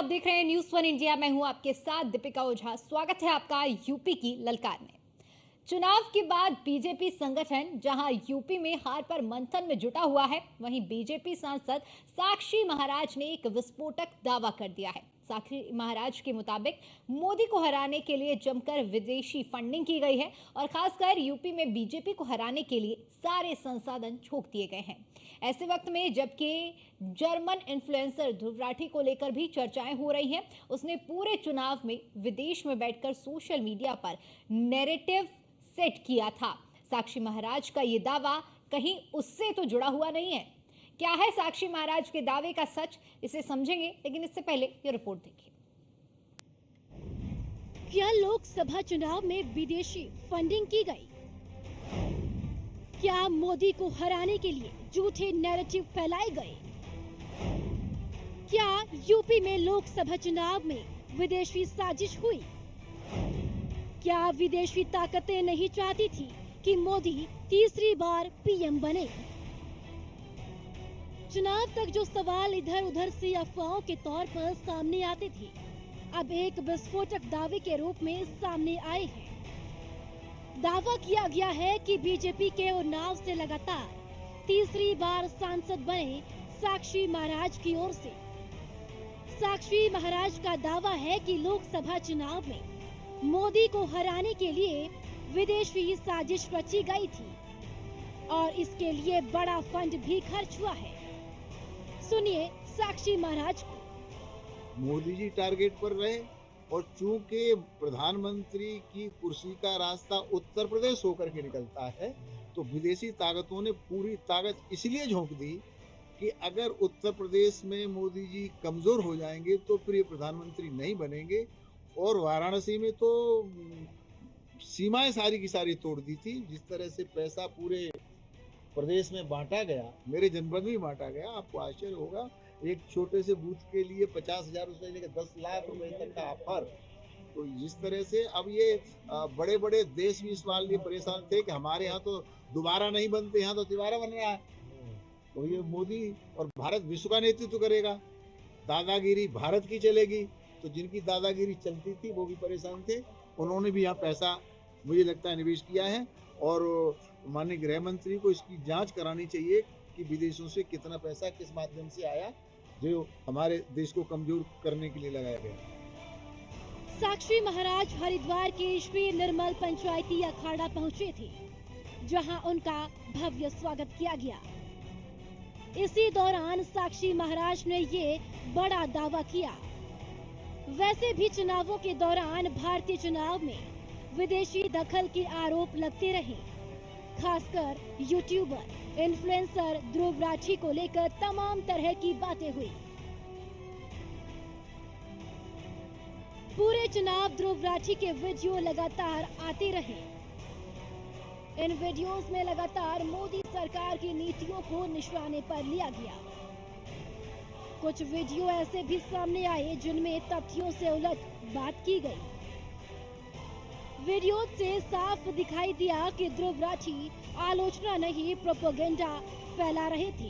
आप देख रहे हैं न्यूज़ वन इंडिया। मैं हूं आपके साथ दीपिका ओझा। स्वागत है आपका यूपी की ललकार में। चुनाव के बाद बीजेपी संगठन जहां यूपी में हार पर मंथन में जुटा हुआ है, वहीं बीजेपी सांसद साक्षी महाराज ने एक विस्फोटक दावा कर दिया है। साक्षी महाराज के मुताबिक मोदी को हराने के लिए जमकर विदेशी फंडिंग की गई है और खासकर यूपी में बीजेपी को हराने के लिए सारे संसाधन झोंक दिए गए हैं। ऐसे वक्त में जबकि जर्मन इन्फ्लुएंसर ध्रुव राठी को लेकर भी चर्चाएं हो रही हैं, उसने पूरे चुनाव में विदेश में बैठकर सोशल मीडिया पर नैरेटिव सेट किया था। साक्षी महाराज का ये दावा कहीं उससे तो जुड़ा हुआ नहीं है। क्या है साक्षी महाराज के दावे का सच, इसे समझेंगे, लेकिन इससे पहले ये रिपोर्ट देखिए। क्या लोकसभा चुनाव में विदेशी फंडिंग की गई? क्या मोदी को हराने के लिए झूठे नैरेटिव फैलाए गए? क्या यूपी में लोकसभा चुनाव में विदेशी साजिश हुई? क्या विदेशी ताकतें नहीं चाहती थी कि मोदी तीसरी बार पीएम बने? चुनाव तक जो सवाल इधर उधर से अफवाहों के तौर पर सामने आते थे, अब एक विस्फोटक दावे के रूप में सामने आए हैं। दावा किया गया है कि बीजेपी के उन्नाव से लगातार तीसरी बार सांसद बने साक्षी महाराज की ओर से। साक्षी महाराज का दावा है कि लोकसभा चुनाव में मोदी को हराने के लिए विदेशी साजिश रची गई थी और इसके लिए बड़ा फंड भी खर्च हुआ है। सुनिए साक्षी महाराज को। मोदी जी टारगेट पर रहे और चूंकि प्रधानमंत्री की कुर्सी का रास्ता उत्तर प्रदेश होकर के निकलता है, तो विदेशी ताकतों ने पूरी ताकत इसलिए झोंक दी कि अगर उत्तर प्रदेश में मोदी जी कमजोर हो जाएंगे तो फिर ये प्रधानमंत्री नहीं बनेंगे। और वाराणसी में तो सीमाएं सारी की सारी तोड़ दी थी। जिस तरह से पैसा पूरे प्रदेश में बांटा गया, मेरे जनपद में बांटा गया, आपको आश्चर्य होगा। एक छोटे से बूथ के लिए 50,000 रुपए लेकर 10 लाख रुपए तक का ऑफर। तो जिस तरह से अब ये बड़े बड़े देश भी इस बात लिए परेशान थे कि हमारे यहाँ तो दोबारा नहीं बनते, यहाँ तो तिबारा बन रहा है। तो ये मोदी और भारत विश्व का नेतृत्व करेगा, दादागिरी भारत की चलेगी। तो जिनकी दादागिरी चलती थी वो भी परेशान थे। उन्होंने भी यहाँ पैसा मुझे लगता है निवेश किया है और माननीय गृह मंत्री को इसकी जांच करानी चाहिए कि विदेशों से कितना पैसा किस माध्यम से आया जो हमारे देश को कमजोर करने के लिए लगाया गया। साक्षी महाराज हरिद्वार के श्री निर्मल पंचायती अखाड़ा पहुंचे थे, जहां उनका भव्य स्वागत किया गया। इसी दौरान साक्षी महाराज ने ये बड़ा दावा किया। वैसे भी चुनावों के दौरान भारतीय चुनाव में विदेशी दखल के आरोप लगते रहे। खासकर यूट्यूबर इन्फ्लुएंसर ध्रुव राठी को लेकर तमाम तरह की बातें हुई। पूरे चुनाव ध्रुव राठी के वीडियो लगातार आते रहे। इन वीडियोस में लगातार मोदी सरकार की नीतियों को निशाने पर लिया गया। कुछ वीडियो ऐसे भी सामने आए जिनमें तथ्यों से उलट बात की गई। वीडियो से साफ दिखाई दिया कि ध्रुव राठी आलोचना नहीं प्रोपेगेंडा फैला रहे थे।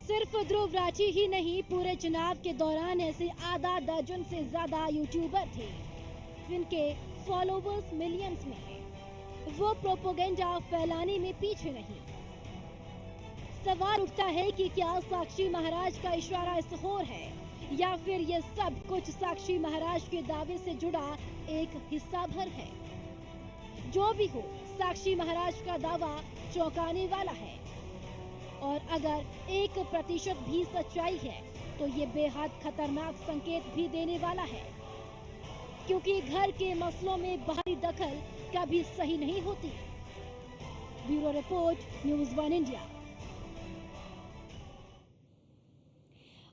सिर्फ ध्रुव राठी ही नहीं, पूरे चुनाव के दौरान ऐसे आधा दर्जन से ज्यादा यूट्यूबर थे जिनके फॉलोवर्स मिलियंस में हैं। वो प्रोपेगेंडा फैलाने में पीछे नहीं। सवाल उठता है कि क्या साक्षी महाराज का इशारा इस ओर है या फिर ये सब कुछ साक्षी महाराज के दावे से जुड़ा एक हिस्सा भर है। जो भी हो, साक्षी महाराज का दावा चौंकाने वाला है और अगर 1% भी सच्चाई है तो ये बेहद खतरनाक संकेत भी देने वाला है, क्योंकि घर के मसलों में बाहरी दखल कभी सही नहीं होती। Bureau report, news one India.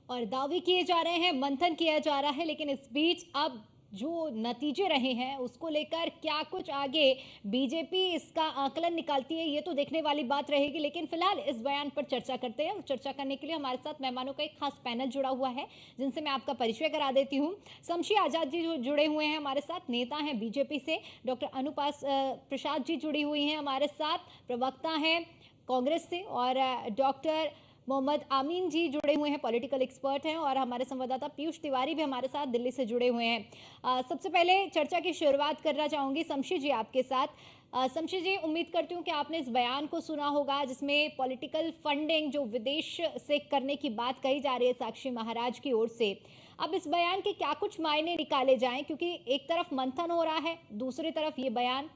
और दावे किए जा रहे हैं, मंथन किया जा रहा है, लेकिन इस बीच अब जो नतीजे रहे हैं उसको लेकर क्या कुछ आगे बीजेपी इसका आकलन निकालती है, ये तो देखने वाली बात रहेगी। लेकिन फिलहाल इस बयान पर चर्चा करते हैं। चर्चा करने के लिए हमारे साथ मेहमानों का एक खास पैनल जुड़ा हुआ है, जिनसे मैं आपका परिचय करा देती हूँ। शमशी आजाद जी जो जुड़े हुए हैं हमारे साथ, नेता हैं बीजेपी से। डॉक्टर अनुपास प्रसाद जी जुड़ी हुई हैं हमारे साथ, प्रवक्ता हैं कांग्रेस से। और डॉक्टर मोहम्मद आमीन जी जुड़े हुए हैं, पॉलिटिकल एक्सपर्ट हैं, और हमारे संवाददाता पीयूष तिवारी भी हमारे साथ दिल्ली से जुड़े हुए हैं। सबसे पहले चर्चा की शुरुआत करना चाहूँगी शमशी जी आपके साथ। शमशी जी, उम्मीद करती हूँ कि आपने इस बयान को सुना होगा जिसमें पॉलिटिकल फंडिंग जो विदेश से करने की बात कही जा रही है साक्षी महाराज की ओर से। अब इस बयान के क्या कुछ मायने निकाले जाएं, क्योंकि एक तरफ मंथन हो रहा है, दूसरी तरफ ये बयान।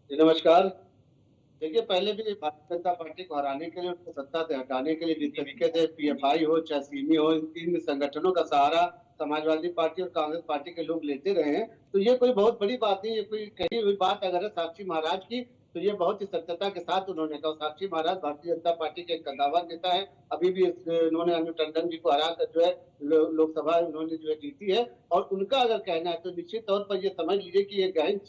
नमस्कार। देखिए, पहले भी भारतीय जनता पार्टी को हराने के लिए, उसको सत्ता से हटाने के लिए जिस तरीके से पीएफआई हो चाहे सिमी हो, इन तीन संगठनों का सहारा समाजवादी पार्टी और कांग्रेस पार्टी के लोग लेते रहे हैं, तो ये कोई बहुत बड़ी बात नहीं। ये कोई कही हुई बात अगर है साक्षी महाराज की, तो ये बहुत ही सत्यता के साथ उन्होंने कहा। साक्षी महाराज भारतीय जनता पार्टी के एक कद्दावर नेता है। अभी भी उन्होंने अनु टंडन जी को हरा कर जो है लोकसभा उन्होंने जो है जीती है, और उनका अगर कहना है तो निश्चित तौर पर ये समझ लीजिए कि ये गहन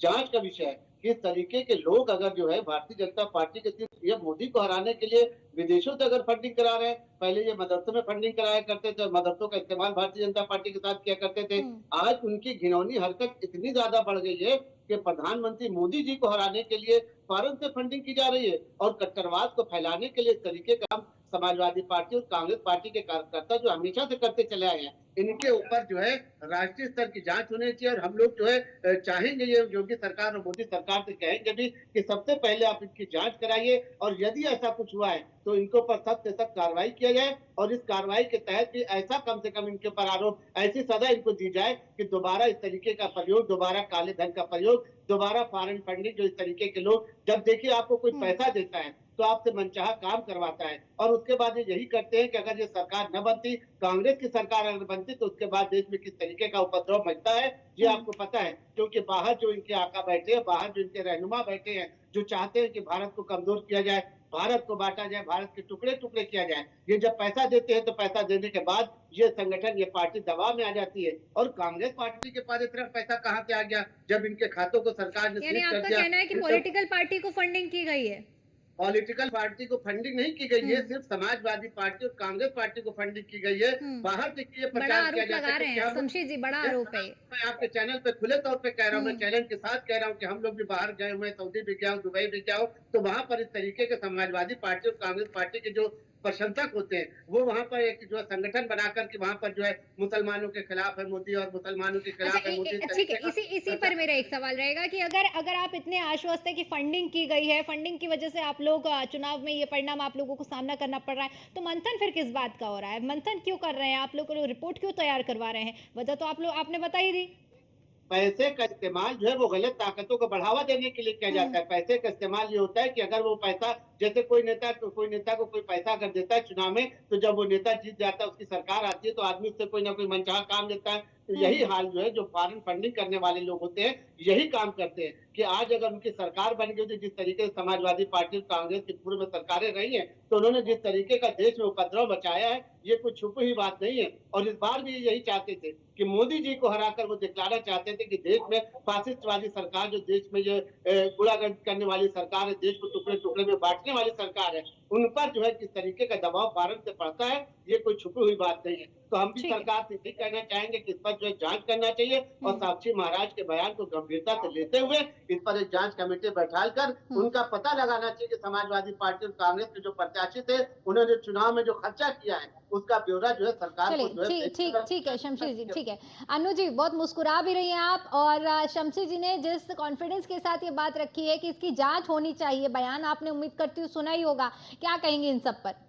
जांच का विषय है। किस तरीके के लोग अगर जो है भारतीय जनता पार्टी के सिर्फ पीएम मोदी को हराने के लिए विदेशों से अगर फंडिंग करा रहे हैं, पहले ये मदरसों में फंडिंग कराया करते थे, मदरसों का इस्तेमाल भारतीय जनता पार्टी के साथ किया करते थे, आज उनकी घिनौनी हरकत इतनी ज्यादा बढ़ गई है कि प्रधानमंत्री मोदी जी को हराने के लिए फॉरेन से फंडिंग की जा रही है, और कट्टरवाद को फैलाने के लिए इस तरीके का समाजवादी पार्टी और कांग्रेस पार्टी के कार्यकर्ता जो हमेशा से करते चले आए हैं, इनके ऊपर जो है राष्ट्रीय स्तर की जांच होनी चाहिए। और हम लोग जो है चाहेंगे, ये योगी सरकार और मोदी सरकार से कहेंगे भी कि सबसे पहले आप इनकी जांच कराइए, और यदि ऐसा कुछ हुआ है तो इनके ऊपर सख्त से सख्त कार्रवाई किया जाए, और इस कार्रवाई के तहत भी ऐसा कम से कम इनके ऊपर आरोप, ऐसी सजा इनको दी जाए कि दोबारा इस तरीके का प्रयोग, दोबारा काले धन का प्रयोग, दोबारा फॉरेन फंडिंग, जो इस तरीके के लोग, जब देखिए आपको कोई पैसा देता है तो आपसे मनचाहा काम करवाता है, और उसके बाद ये यही करते हैं कि अगर ये सरकार न बनती, कांग्रेस की सरकार अगर बनती, तो उसके बाद देश में किस तरीके का उपद्रव मचता है ये आपको पता है। क्योंकि बाहर जो इनके आका बैठे हैं, बाहर जो इनके रहनुमा बैठे हैं, जो चाहते हैं कि भारत को कमजोर किया जाए, भारत को बांटा जाए, भारत के टुकड़े टुकड़े किया जाए, ये जब पैसा देते हैं तो पैसा देने के बाद ये संगठन, ये पार्टी दबाव में आ जाती है। और कांग्रेस पार्टी के पास इतना पैसा कहाँ से आ गया जब इनके खातों को सरकार ने यानी सीज कर आपका दिया। कहना है कि पॉलिटिकल पार्टी को फंडिंग की गई है? पॉलिटिकल पार्टी को फंडिंग नहीं की गई है, सिर्फ समाजवादी पार्टी और कांग्रेस पार्टी को फंडिंग की गई है। बाहर से ये बड़ा प्रचार किया आरोप जाता लगा है रहे कि हैं हम, शमशी जी, बड़ा आरोप है। मैं आपके चैनल पे खुले तौर पे कह रहा हूँ, मैं चैलेंज के साथ कह रहा हूँ कि हम लोग भी बाहर गए हुए, सऊदी भी गया हूँ, दुबई भी गया हूँ, तो वहां पर इस तरीके के समाजवादी पार्टी और कांग्रेस पार्टी के जो प्रशंसक होते हैं, वो वहां पर एक जो संगठन बनाकर के वहां पर जो है मुसलमानों के खिलाफ है मोदी, और मुसलमानों के खिलाफ है मोदी। ठीक है, इसी पर मेरा एक सवाल रहेगा कि अगर आप इतने आश्वस्त है कि फंडिंग की गई है, फंडिंग की वजह से आप लोग चुनाव में ये परिणाम आप लोगों को सामना करना पड़ रहा है, तो मंथन फिर किस बात का हो रहा है? मंथन क्यों कर रहे हैं आप लोग? रिपोर्ट क्यों तैयार करवा रहे हैं? वजह तो आपने बता ही दी। पैसे का इस्तेमाल जो है वो गलत ताकतों को बढ़ावा देने के लिए किया जाता है। पैसे का इस्तेमाल ये होता है कि अगर वो पैसा, जैसे कोई नेता को कोई पैसा अगर देता है चुनाव में, तो जब वो नेता जीत जाता है, उसकी सरकार आती है, तो आदमी उससे कोई ना कोई मनचाहा काम लेता है। तो यही हाल जो है, जो फॉरेन फंडिंग करने वाले लोग होते हैं, यही काम करते हैं कि आज अगर उनकी सरकार बन गई, तो जिस तरीके से समाजवादी पार्टी और कांग्रेस की पूर्व में सरकारें रही हैं, तो उन्होंने जिस तरीके का देश में उपद्रव मचाया है, ये कुछ छुपी हुई बात नहीं है। और इस बार भी यही चाहते थे कि मोदी जी को हराकर वो दिखलाना चाहते थे कि देश में फासिस्टवादी सरकार, जो देश में जो गुंडागर्दी करने वाली सरकार है, देश को टुकड़े टुकड़े में बांटने वाली सरकार है, उन पर जो है किस तरीके का दबाव भारत से पड़ता है, ये कोई छुपी हुई बात नहीं है। तो हम भी सरकार से यही कहना चाहेंगे कि इस पर जो है जांच करना चाहिए, और साक्षी महाराज के बयान को गंभीरता से लेते हुए इस पर एक जांच कमेटी बैठाकर उनका पता लगाना चाहिए कि समाजवादी पार्टी और कांग्रेस के जो प्रत्याशी थे, उन्होंने चुनाव में जो खर्चा किया है, उसका ब्यौरा जो है सरकार को जो है। ठीक है शमशी जी, ठीक है। अनु जी, बहुत मुस्कुरा भी रही हैं आप, और शमशी जी ने जिस कॉन्फिडेंस के साथ ये बात रखी है कि इसकी जांच होनी चाहिए, बयान आपने उम्मीद करती हूँ सुना ही होगा, क्या कहेंगे इन सब पर?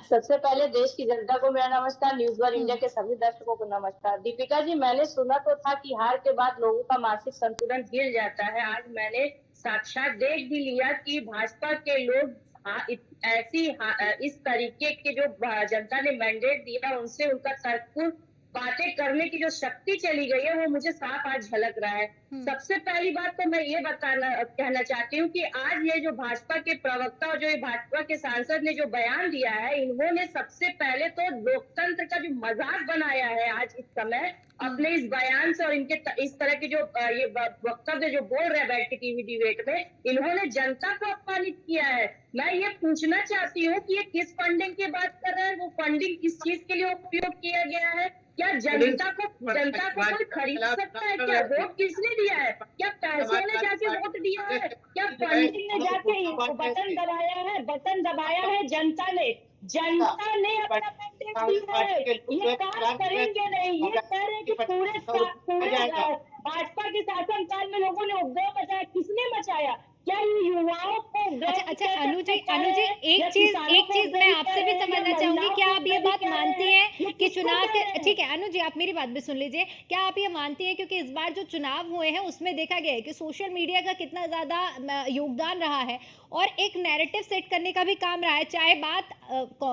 सबसे पहले देश की जनता को मेरा नमस्कार, न्यूज वन इंडिया के सभी दर्शकों को नमस्कार। दीपिका जी, मैंने सुना तो था कि हार के बाद लोगों का मानसिक संतुलन गिर जाता है। आज मैंने साक्षात देख भी लिया कि भाजपा के लोग इस तरीके के जो जनता ने मैंडेट दिया, उनसे उनका तर्कपूर्ण बातें करने की जो शक्ति चली गई है, वो मुझे साफ आज झलक रहा है। सबसे पहली बात तो मैं ये कहना चाहती हूँ कि आज ये जो भाजपा के प्रवक्ता और जो ये भाजपा के सांसद ने जो बयान दिया है, इन्होंने सबसे पहले तो लोकतंत्र का जो मजाक बनाया है आज इस समय अपने इस बयान से, और इनके इस तरह के जो ये वक्तव्य जो बोल रहे हैं बैठ के टीवी डिबेट में, इन्होंने जनता को अपमानित किया है। मैं ये पूछना चाहती हूँ कि ये किस फंडिंग की बात कर रहे हैं? वो फंडिंग किस चीज के लिए उपयोग किया गया है? क्या जनता को कोई खरीद सकता है? क्या वोट किसने दिया है? क्या पैसे ने जाके वोट दिया है? क्या फंडिंग ने जाके बटन दबाया है जनता ने? जनता ने अपना मैंडेट दिया है। ये काम करेंगे नहीं, ये कह रहे हैं कि पूरे भाजपा के शासनकाल में लोगों ने उपद्रव मचाया। किसने मचाया? क्या ये युवाओं को अच्छा अनु जी एक चीज मैं आपसे भी समझना चाहूंगी, क्या आप ये बात मानती हैं कि चुनाव के, ठीक है अनु जी आप मेरी बात भी सुन लीजिए, क्या आप ये मानती हैं क्योंकि इस बार जो चुनाव हुए हैं उसमें देखा गया है कि सोशल मीडिया का कितना ज्यादा योगदान रहा है और एक नैरेटिव सेट करने का भी काम रहा है, चाहे बात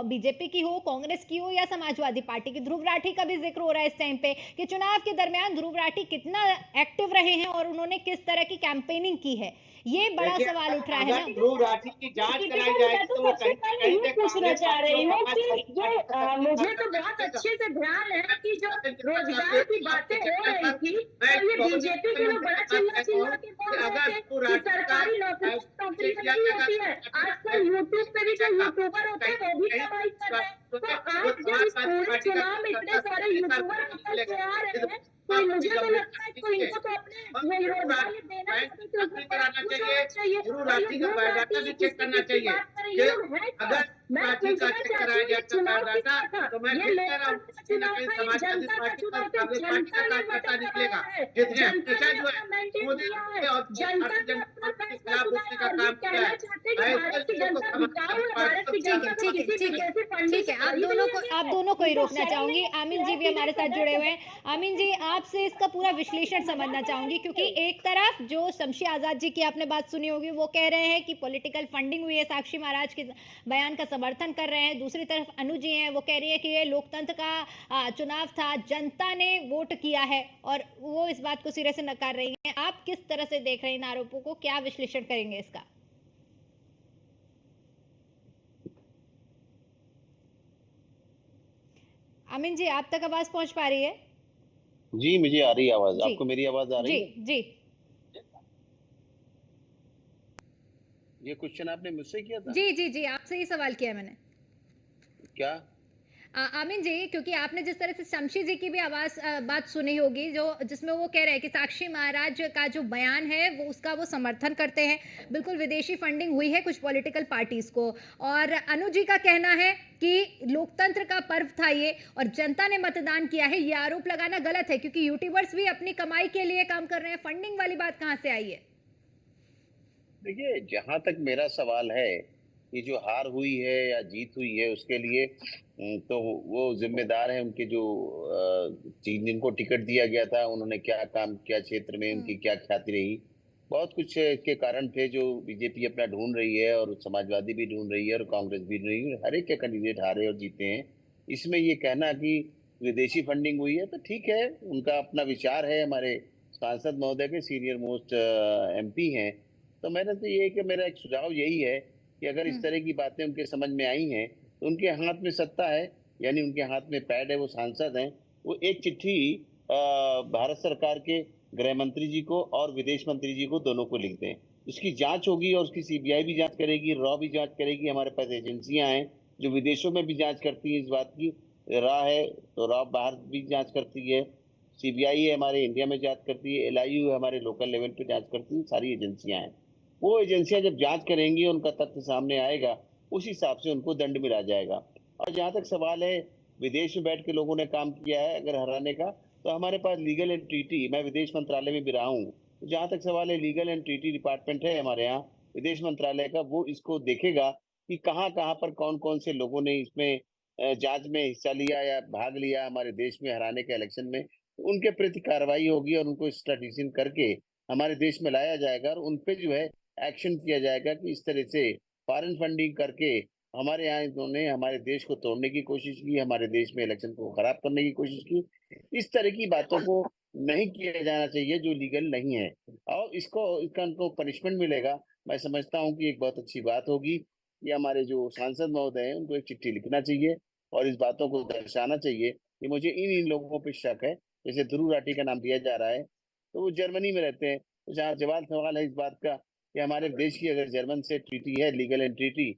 बीजेपी की हो, कांग्रेस की हो या समाजवादी पार्टी की। ध्रुव राठी का भी जिक्र हो रहा है इस टाइम पे कि चुनाव के दरमियान ध्रुव राठी कितना एक्टिव रहे हैं और उन्होंने किस तरह की कैंपेनिंग की है, ये बड़ा सवाल उठ रहा है ना। ध्रुव राठी की जांच कराई जाए तो वो कहीं ये पूछना चाह रही हूँ कि ये मुझे तो बहुत अच्छे से ध्यान है कि जो रोजगार की बातें हो रही थी तो ये बीजेपी के लोग बड़ा चिल्ला के बोल रहे थे कि सरकारी नौकरी नहीं होती है। आजकल यूट्यूब पे भी जो यूट्यूबर होते हैं वो भी कमाई कर रहे हैं। तो आज जब इस पूरे चुनाव में इतने सारे यूट्यूबर निकल के आ रहे हैं तो मुझे तो लगता है कि इनको तो अपने रोजगार देना चाहिए। ध्रुव राठी का बायोडाटा भी चेक करना चाहिए। अगर राठी का चेक कराया जाता बायोडाटा तो मैं फिर कह रहा हूँ कहीं ना कहीं समाजवादी पार्टी और कांग्रेस पार्टी का कार्यकर्ता निकलेगा, जितने हमेशा जो है मोदी और भारतीय जनता पार्टी के खिलाफ उठने का काम किया है। ठीक है आप दोनों को ही रोकना चाहूंगी। आमीन जी भी हमारे साथ जुड़े हुए हैं। आमीन जी आपसे इसका पूरा विश्लेषण समझना चाहूंगी क्योंकि एक तरफ जो शमशी आजाद जी की आपने बात सुनी होगी वो कह रहे हैं कि पॉलिटिकल फंडिंग हुई है, साक्षी महाराज के बयान का समर्थन कर रहे हैं। दूसरी तरफ अनु जी हैं वो कह रही है कि ये लोकतंत्र का चुनाव था, जनता ने वोट किया है और वो इस बात को सिरे से नकार रही है। आप किस तरह से देख रहे हैं इन आरोपों को, क्या विश्लेषण करेंगे इसका? अमीन जी आप तक आवाज पहुंच पा रही है? जी मुझे आ रही है आवाज, आपको मेरी आवाज आ रही है? जी ये क्वेश्चन आपने मुझसे किया था? जी आपसे ही सवाल किया मैंने। क्या? आमीन जी क्योंकि आपने जिस तरह से शमशी जी की भी बात सुनी होगी जो जिसमें वो कह रहे हैं कि साक्षी महाराज का जो बयान है वो उसका वो समर्थन करते हैं, बिल्कुल विदेशी फंडिंग हुई है कुछ पॉलिटिकल पार्टीज को। और अनु जी का कहना है कि लोकतंत्र का पर्व था ये और जनता ने मतदान किया है। ये आरोप लगाना गलत है क्योंकि यूट्यूबर्स भी अपनी कमाई के लिए काम कर रहे हैं। फंडिंग वाली बात कहाँ से आई है? देखिए जहां तक मेरा सवाल है ये जो हार हुई है या जीत हुई है उसके लिए तो वो जिम्मेदार है उनके जो जिनको टिकट दिया गया था उन्होंने क्या काम किया, क्षेत्र में उनकी क्या ख्याति रही, बहुत कुछ के कारण थे जो बीजेपी अपना ढूंढ रही है और समाजवादी भी ढूंढ रही है और कांग्रेस भी ढूंढ रही है। हर एक के कैंडिडेट हारे और जीते हैं। इसमें ये कहना कि विदेशी फंडिंग हुई है तो ठीक है, उनका अपना विचार है। हमारे सांसद महोदय के सीनियर मोस्ट MP हैं, तो मेरा तो ये है कि मेरा एक सुझाव यही है कि अगर इस तरह की बातें उनके समझ में आई हैं तो उनके हाथ में सत्ता है, यानी उनके हाथ में पैड है, वो सांसद हैं, वो एक चिट्ठी भारत सरकार के गृह मंत्री जी को और विदेश मंत्री जी को दोनों को लिख दें। उसकी जांच होगी और उसकी CBI भी जांच करेगी, रॉ भी जांच करेगी। हमारे पास एजेंसियां हैं जो विदेशों में भी जांच करती है इस बात की। रॉ है तो रॉ बाहर भी जांच करती है, CBI है हमारे इंडिया में जांच करती है, LIU है हमारे लोकल लेवल पे जांच करती है। सारी एजेंसियां हैं, वो एजेंसियां जब जांच करेंगी उनका तथ्य सामने आएगा उस हिसाब से उनको दंड मिला जाएगा। और जहां तक सवाल है विदेश में बैठ के लोगों ने काम किया है अगर हराने का, तो हमारे पास लीगल एंड ट्रीटी, मैं विदेश मंत्रालय में भी रहा हूँ, तो जहां तक सवाल है लीगल एंड ट्रीटी डिपार्टमेंट है हमारे यहाँ विदेश मंत्रालय का, वो इसको देखेगा कि कहाँ कहाँ पर कौन कौन से लोगों ने इसमें जांच में हिस्सा लिया या भाग लिया हमारे देश में हराने के इलेक्शन में। उनके प्रति कार्रवाई होगी और उनको स्ट्रेटेजिंग करके हमारे देश में लाया जाएगा और उनपे जो है एक्शन किया जाएगा कि इस तरह से फॉरेन फंडिंग करके हमारे यहाँ इन्होंने हमारे देश को तोड़ने की कोशिश की, हमारे देश में इलेक्शन को खराब करने की कोशिश की। इस तरह की बातों को नहीं किया जाना चाहिए जो लीगल नहीं है, और इसका उनको पनिशमेंट मिलेगा। मैं समझता हूँ कि एक बहुत अच्छी बात होगी कि हमारे जो सांसद महोदय हैं उनको एक चिट्ठी लिखना चाहिए और इस बातों को दर्शाना चाहिए कि मुझे इन लोगों पर शक है। जैसे ध्रुव राठी का नाम दिया जा रहा है तो वो जर्मनी में रहते हैं, तो जहाँ जवाब सवाल है इस बात का कि हमारे देश की अगर जर्मन से ट्रीटी है, लीगल एंड ट्रीटी,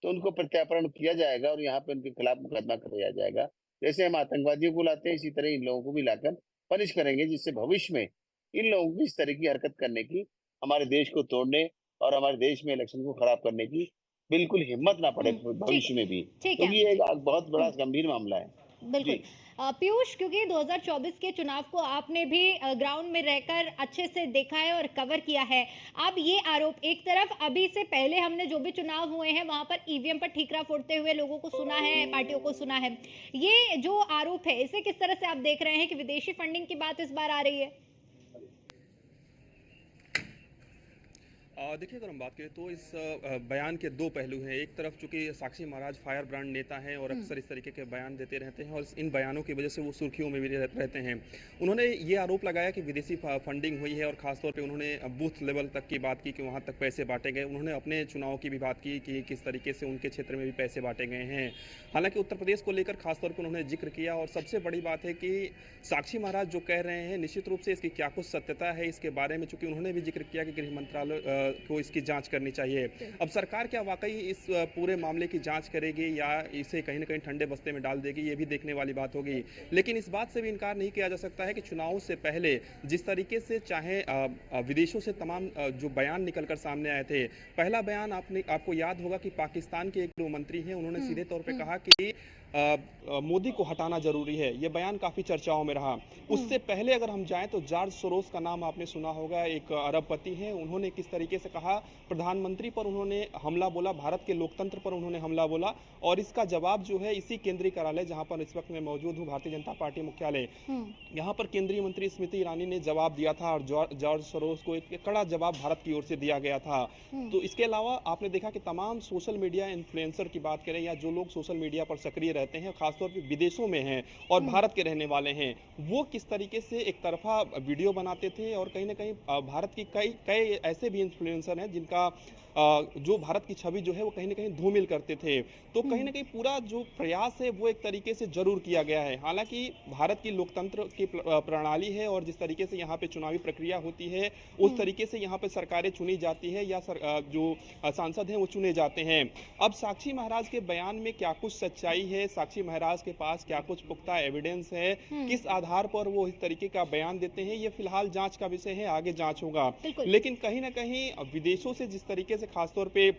तो उनको प्रत्यार्पण किया जाएगा और यहाँ पे उनके खिलाफ मुकदमा कराया जाएगा। जैसे हम आतंकवादियों को लाते हैं, इसी तरह इन लोगों को भी लाकर पनिश करेंगे, जिससे भविष्य में इन लोगों की इस तरह की हरकत करने की, हमारे देश को तोड़ने और हमारे देश में इलेक्शन को खराब करने की बिल्कुल हिम्मत ना पड़े ठीक भविष्य है, में भी, ठीक है क्योंकि ये अनुज जी। एक बहुत बड़ा हुँ। गंभीर मामला है। बिल्कुल। जी। पीयूष, क्योंकि 2024 के चुनाव को आपने भी ग्राउंड में रहकर अच्छे से देखा है और कवर किया है। अब ये आरोप एक तरफ, अभी से पहले हमने जो भी चुनाव हुए हैं वहाँ पर ईवीएम पर ठीकरा फोड़ते हुए लोगों को सुना है, पार्टियों को सुना है। ये जो आरोप है, इसे किस तरह से आप देख रहे हैं कि विदेशी फंडिंग की बात इस बार आ रही है? देखिए, अगर हम बात करें तो इस बयान के दो पहलू हैं। एक तरफ चूंकि साक्षी महाराज फायर ब्रांड नेता हैं और अक्सर इस तरीके के बयान देते रहते हैं और इन बयानों की वजह से वो सुर्खियों में भी रहते हैं। उन्होंने ये आरोप लगाया कि विदेशी फंडिंग हुई है और खासतौर पे उन्होंने बूथ लेवल तक की बात की कि वहाँ तक पैसे बांटे गए। उन्होंने अपने चुनाव की भी बात की कि किस तरीके से उनके क्षेत्र में भी पैसे बांटे गए हैं। हालांकि उत्तर प्रदेश को लेकर खासतौर पर उन्होंने जिक्र किया और सबसे बड़ी बात है कि साक्षी महाराज जो कह रहे हैं, निश्चित रूप से इसकी क्या कुछ सत्यता है इसके बारे में, चूंकि उन्होंने भी जिक्र किया कि गृह मंत्रालय को इसकी जांच करनी चाहिए। अब सरकार क्या वाकई इस पूरे मामले की जांच करेगी या इसे कहीं ना कहीं ठंडे बस्ते में डाल देगी, ये भी देखने वाली बात होगी। लेकिन इस बात से भी इनकार नहीं किया जा सकता है कि चुनाव से पहले जिस तरीके से चाहे विदेशों से तमाम जो बयान निकलकर सामने आए थे, पहला बयान आपको याद होगा कि पाकिस्तान के एक गृह मंत्री हैं, उन्होंने सीधे तौर पे कहा कि मोदी को हटाना जरूरी है। यह बयान काफी चर्चाओं में रहा। उससे पहले अगर हम जाएं तो जॉर्ज सोरोस का नाम आपने सुना होगा, एक अरबपति हैं। उन्होंने किस तरीके से कहा, प्रधानमंत्री पर उन्होंने हमला बोला, भारत के लोकतंत्र पर उन्होंने हमला बोला और इसका जवाब जो है इसी केंद्रीय कार्यालय जहां पर इस वक्त मैं मौजूद हूं, भारतीय जनता पार्टी मुख्यालय, यहाँ पर केंद्रीय मंत्री स्मृति ईरानी ने जवाब दिया था और जॉर्ज सोरोस को एक कड़ा जवाब भारत की ओर से दिया गया था। तो इसके अलावा आपने देखा कि तमाम सोशल मीडिया इन्फ्लुएंसर की बात करें या जो लोग सोशल मीडिया पर सक्रिय रहते हैं, खासतौर पर विदेशों में हैं और भारत के रहने वाले हैं, वो किस तरीके से एक तरफा वीडियो बनाते थे और कहीं ना कहीं भारत की कई ऐसे भी इन्फ्लुएंसर हैं जिनका जो भारत की छवि जो है वो कहीं ना कहीं धूमिल करते थे। तो कहीं ना कहीं पूरा जो प्रयास है वो एक तरीके से जरूर किया गया है। हालांकि भारत की लोकतंत्र की प्रणाली है और जिस तरीके से यहाँ पे चुनावी प्रक्रिया होती है उस तरीके से यहाँ पे सरकारें चुनी जाती है या जो सांसद हैं वो चुने जाते हैं। अब साक्षी महाराज के बयान में क्या कुछ सच्चाई है, साक्षी महाराज के पास क्या कुछ पुख्ता एविडेंस है, किस आधार पर वो इस तरीके का बयान देते हैं, ये फिलहाल जांच का विषय है, आगे जांच होगा। लेकिन कहीं ना कहीं विदेशों से जिस तरीके से खासतौर पे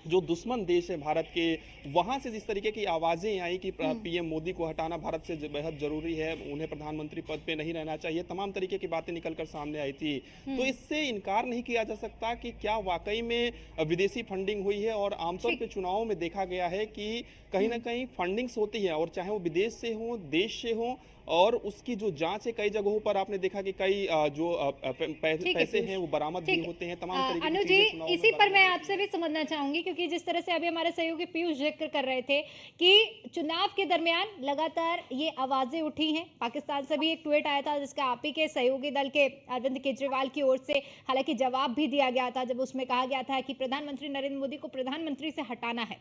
जो दुश्मन देश है भारत के, वहां से जिस तरीके की आवाजें आई कि पीएम मोदी को हटाना भारत से बेहद जरूरी है, उन्हें प्रधानमंत्री पद पे नहीं रहना चाहिए, तमाम तरीके की बातें निकलकर सामने आई थी। तो इससे इनकार नहीं किया जा सकता कि क्या वाकई में विदेशी फंडिंग हुई है। और आमतौर पे चुनावों में देखा गया है कि कहीं ना कहीं फंडिंग्स होती है और चाहे वो विदेश से हो, देश से हो, और उसकी जो जांच है कई जगहों पर आपने देखा कि कई जो पैसे हैं वो बरामद भी होते हैं, तमाम तरीके की अनुज चीजें जी, चुनाव में इसी पर बरामद मैं होती आपसे भी समझना चाहूंगी, क्योंकि जिस तरह से अभी हमारे सहयोगी पीयूष जिक्र कर रहे थे कि चुनाव के दरमियान लगातार ये आवाजें उठी हैं। पाकिस्तान से भी एक ट्वीट आया था जिसका आप ही के सहयोगी दल के अरविंद केजरीवाल की ओर से हालांकि जवाब भी दिया गया था, जब उसमें कहा गया था कि प्रधानमंत्री नरेंद्र मोदी को प्रधानमंत्री से हटाना है।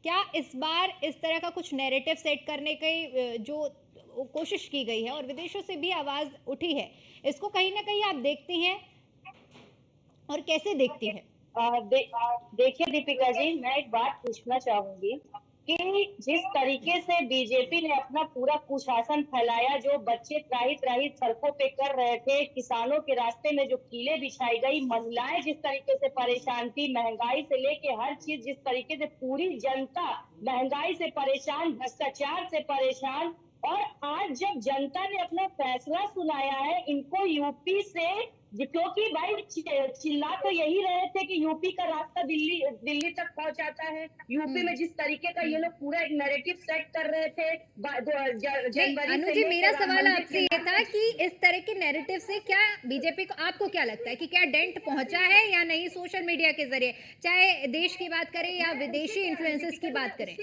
क्या इस बार इस तरह का कुछ नैरेटिव सेट करने की जो कोशिश की गई है और विदेशों से भी आवाज उठी है, इसको कहीं ना कहीं आप देखती हैं और कैसे देखती हैं? देखिए दीपिका जी, मैं एक बात पूछना चाहूंगी कि जिस तरीके से बीजेपी ने अपना पूरा कुशासन फैलाया, जो बच्चे त्राही त्राही सड़कों पे कर रहे थे, किसानों के रास्ते में जो कीलें बिछाई गई, महिलाएं जिस तरीके से परेशान थी, महंगाई से लेके हर चीज, जिस तरीके से पूरी जनता महंगाई से परेशान, भ्रष्टाचार से परेशान, और आज जब जनता ने अपना फैसला सुनाया है इनको यूपी से, क्योंकि भाई चिल्ला तो यही रहे थे कि यूपी का रास्ता दिल्ली तक पहुंचाता है। यूपी में जिस तरीके का ये लोग पूरा एक नैरेटिव सेट कर रहे थे जनवरी अनु जी, मेरा सवाल आपसे ये था कि इस तरह के नैरेटिव से क्या बीजेपी को, आपको क्या लगता है कि क्या डेंट पहुंचा है या नहीं सोशल मीडिया के जरिए, चाहे देश की बात करें या विदेशी इन्फ्लुएंसर्स की बात करें?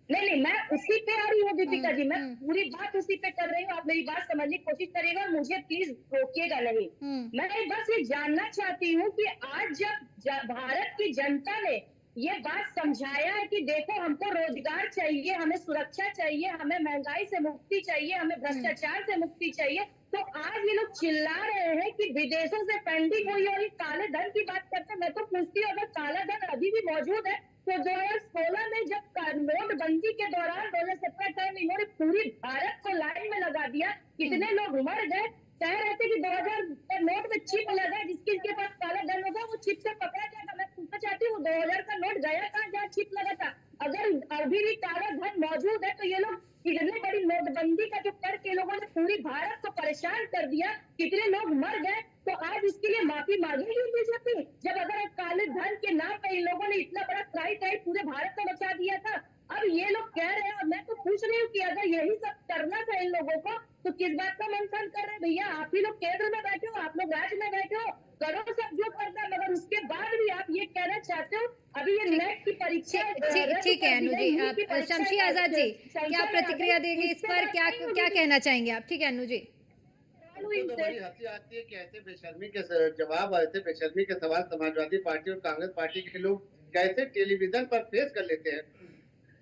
नहीं, मैं उसी पे आ रही हूँ दीपिका जी, मैं पूरी बात उसी पे कर रही हूँ। आप मेरी बात समझने की कोशिश करिएगा, मुझे प्लीज रोकिएगा नहीं। मैं बस ये जानना चाहती हूँ कि आज जब भारत की जनता ने ये बात समझाया है कि देखो हमको रोजगार चाहिए, हमें सुरक्षा चाहिए, हमें महंगाई से मुक्ति चाहिए, हमें भ्रष्टाचार से मुक्ति चाहिए, तो आज ये लोग चिल्ला रहे हैं कि विदेशों से फंडिंग हुई और ये काले धन की बात करते हैं। मैं तो पूछती हूँ, अगर काला धन अभी भी मौजूद है तो 2016 में जब नोटबंदी के दौरान 2017 में इन्होंने पूरी भारत को लाइन में लगा दिया, कितने लोग मर गए। कह रहे थे कि 2000 का नोट में चिप लगा, जिसके पास काला धन होगा वो चिप से पकड़ा जाएगा। मैं पूछना चाहती हूँ 2000 का नोट गया कहाँ जहाँ चिप लगा था? अगर अभी भी काला धन मौजूद है तो ये लोग इतनी बड़ी नोटबंदी का जो करके लोगों ने पूरी भारत को परेशान कर दिया, कितने लोग मर गए, तो आज इसके लिए माफी मांगेगी बीजेपी? जब अगर काले धन के नाम पे इन लोगों ने इतना बड़ा क्राइम पूरे भारत को बचा दिया था, अब ये लोग कह रहे हैं, और मैं तो पूछ रही हूँ कि अगर यही सब करना था इन लोगों को तो किस बात का मंथन कर रहे हैं? भैया आप ही लोग केंद्र में बैठे हो, आप लोग राज्य में बैठे हो, करो सब जो करना है, मगर उसके बाद भी आप ये कहना चाहते हो अभी ये नेट की परीक्षा ठीक है अनु जी। आप शमशी आजाद जी क्या प्रतिक्रिया देंगे इस पर, क्या क्या कहना चाहेंगे आप? ठीक है अनु जी। तो बड़ी हंसी आती है कि ऐसे बेशर्मी के जवाब, ऐसे बेशर्मी के सवाल समाजवादी पार्टी और कांग्रेस पार्टी के लोग कैसे टेलीविजन पर पेश कर लेते हैं।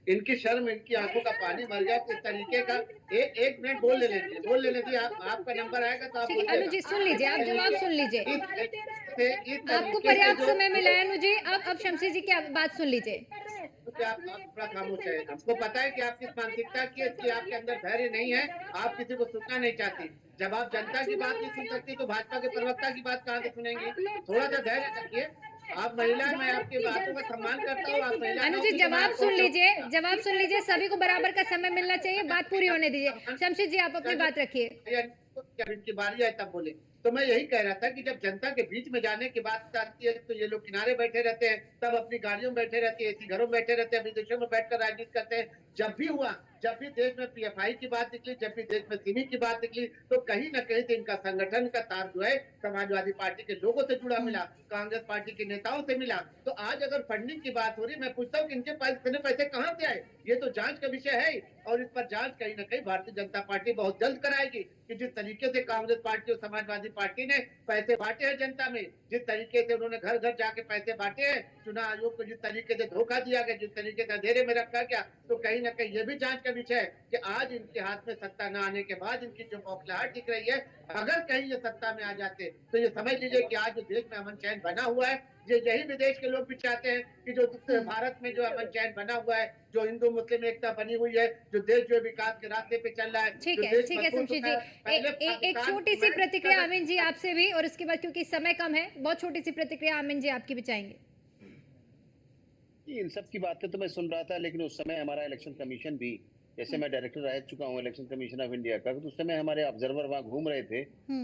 इनकी शर्म, इनकी आंखों का पानी मर गया किस तरीके का। एक मिनट बोल लेने दीजिए, आपका नंबर आएगा तो आप अनु जी सुन लीजिए, आप जवाब सुन लीजिए, इस आपको पर्याप्त समय मिला है अनु जी। अब शमशी जी की बात सुन लीजिए। आप थोड़ा खामोश है। हमको पता है कि आप किस मानसिकता की है, कि आपके अंदर धैर्य नहीं है, आप किसी को सुनना नहीं चाहती। जब आप जनता की बात नहीं सुन सकती तो भाजपा के प्रवक्ता की बात कहाँ से सुनेंगी? थोड़ा सा धैर्य रखिए। आप महिला, मैं आपकी बातों का सम्मान करता हूँ। आप महिला अनु जी जवाब सुन लीजिए, जवाब सुन लीजिए, सभी को बराबर का समय मिलना चाहिए, बात पूरी होने दीजिए। शमशी जी आप अपनी बात रखिए। जब इनकी बारी आए तब बोले। तो मैं यही कह रहा था कि जब जनता के बीच में जाने की बात आती है तो ये लोग किनारे बैठे रहते हैं, तब अपनी गाड़ियों में बैठे रहते हैं, एसी घरों में बैठे रहते हैं, विदेशों में बैठकर राजनीति करते हैं। जब भी हुआ, जब भी देश में पीएफआई की बात निकली, जब भी देश में सिमी की बात निकली, तो कहीं न कहीं से इनका संगठन का तार जो है समाजवादी पार्टी के लोगों से जुड़ा मिला, कांग्रेस पार्टी के नेताओं से मिला। तो आज अगर फंडिंग की बात हो रही, मैं पूछता हूँ कि इनके पास इतने पैसे कहाँ से आए? ये तो जांच का विषय है, और इस पर जांच कहीं न कहीं भारतीय जनता पार्टी बहुत जल्द कराएगी कि जिस तरीके से कांग्रेस पार्टी और समाजवादी पार्टी ने पैसे बांटे हैं जनता में, जिस तरीके से उन्होंने घर घर जाके पैसे बांटे हैं, चुनाव आयोग को जिस तरीके से धोखा दिया गया, जिस तरीके से अंधेरे में रखा गया, तो कहीं न कहीं ये भी जांच का विषय है कि आज इनके हाथ में सत्ता न आने के बाद इनकी जो बौखलाहट दिख रही है, अगर कहीं ये सत्ता में आ जाते तो ये समझ लीजिए कि आज जो देश में अमन चैन बना हुआ है, यही विदेश के लोग भी चाहते हैं कि जो भारत में जो अमन चैन बना हुआ है, जो हिंदू मुस्लिम एकता बनी हुई है, जो देश जो विकास के रास्ते पे चल रहा है। ठीक है शमशी जी, एक छोटी सी प्रतिक्रिया अमीन जी आपसे भी, और उसके बाद क्योंकि समय कम है, बहुत छोटी सी प्रतिक्रिया अमीन जी आपकी भी चाहेंगे। इन सब की बातें तो मैं सुन रहा था, लेकिन उस समय हमारा इलेक्शन कमीशन भी, जैसे मैं डायरेक्टर रह चुका हूँ इलेक्शन कमीशन ऑफ इंडिया का, तो उस समय हमारे ऑब्जर्वर वहाँ घूम रहे थे।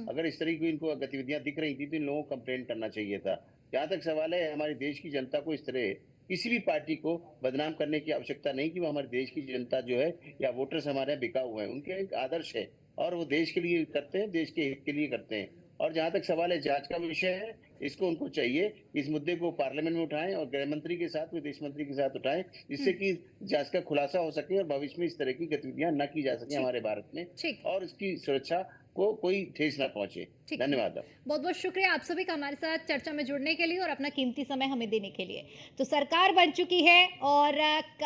अगर इस तरीके की इनको गतिविधियां दिख रही थी तो इन लोगों को कंप्लेन करना चाहिए था। जहाँ तक सवाल है, हमारे देश की जनता को इस तरह किसी भी पार्टी को बदनाम करने की आवश्यकता नहीं कि वो हमारे देश की जनता जो है या वोटर्स हमारे यहाँ बिका हुए हैं। उनके एक आदर्श है और वो देश के लिए करते हैं, देश के हित के लिए करते हैं। और जहां तक सवाल है जांच का विषय है, इसको उनको चाहिए इस मुद्दे को पार्लियामेंट में उठाएं और गृह मंत्री के साथ, विदेश मंत्री के साथ उठाएं, जिससे कि जांच का खुलासा हो सके और भविष्य में इस तरह की गतिविधियां न की जा सके हमारे भारत में, और इसकी सुरक्षा को कोई ठेस ना पहुंचे। धन्यवाद। बहुत बहुत शुक्रिया आप सभी का हमारे साथ चर्चा में जुड़ने के लिए और अपना कीमती समय हमें देने के लिए। तो सरकार बन चुकी है और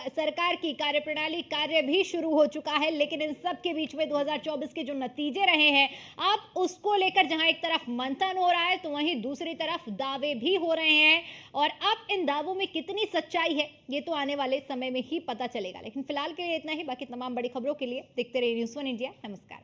सरकार की कार्यप्रणाली कार्य भी शुरू हो चुका है, लेकिन इन सब के बीच में 2024 के जो नतीजे रहे हैं, अब उसको लेकर जहां एक तरफ मंथन हो रहा है तो वहीं दूसरी तरफ दावे भी हो रहे हैं, और अब इन दावों में कितनी सच्चाई है ये तो आने वाले समय में ही पता चलेगा। लेकिन फिलहाल के लिए इतना ही। बाकी तमाम बड़ी खबरों के लिए देखते रहिए न्यूज़ 1 इंडिया। नमस्कार।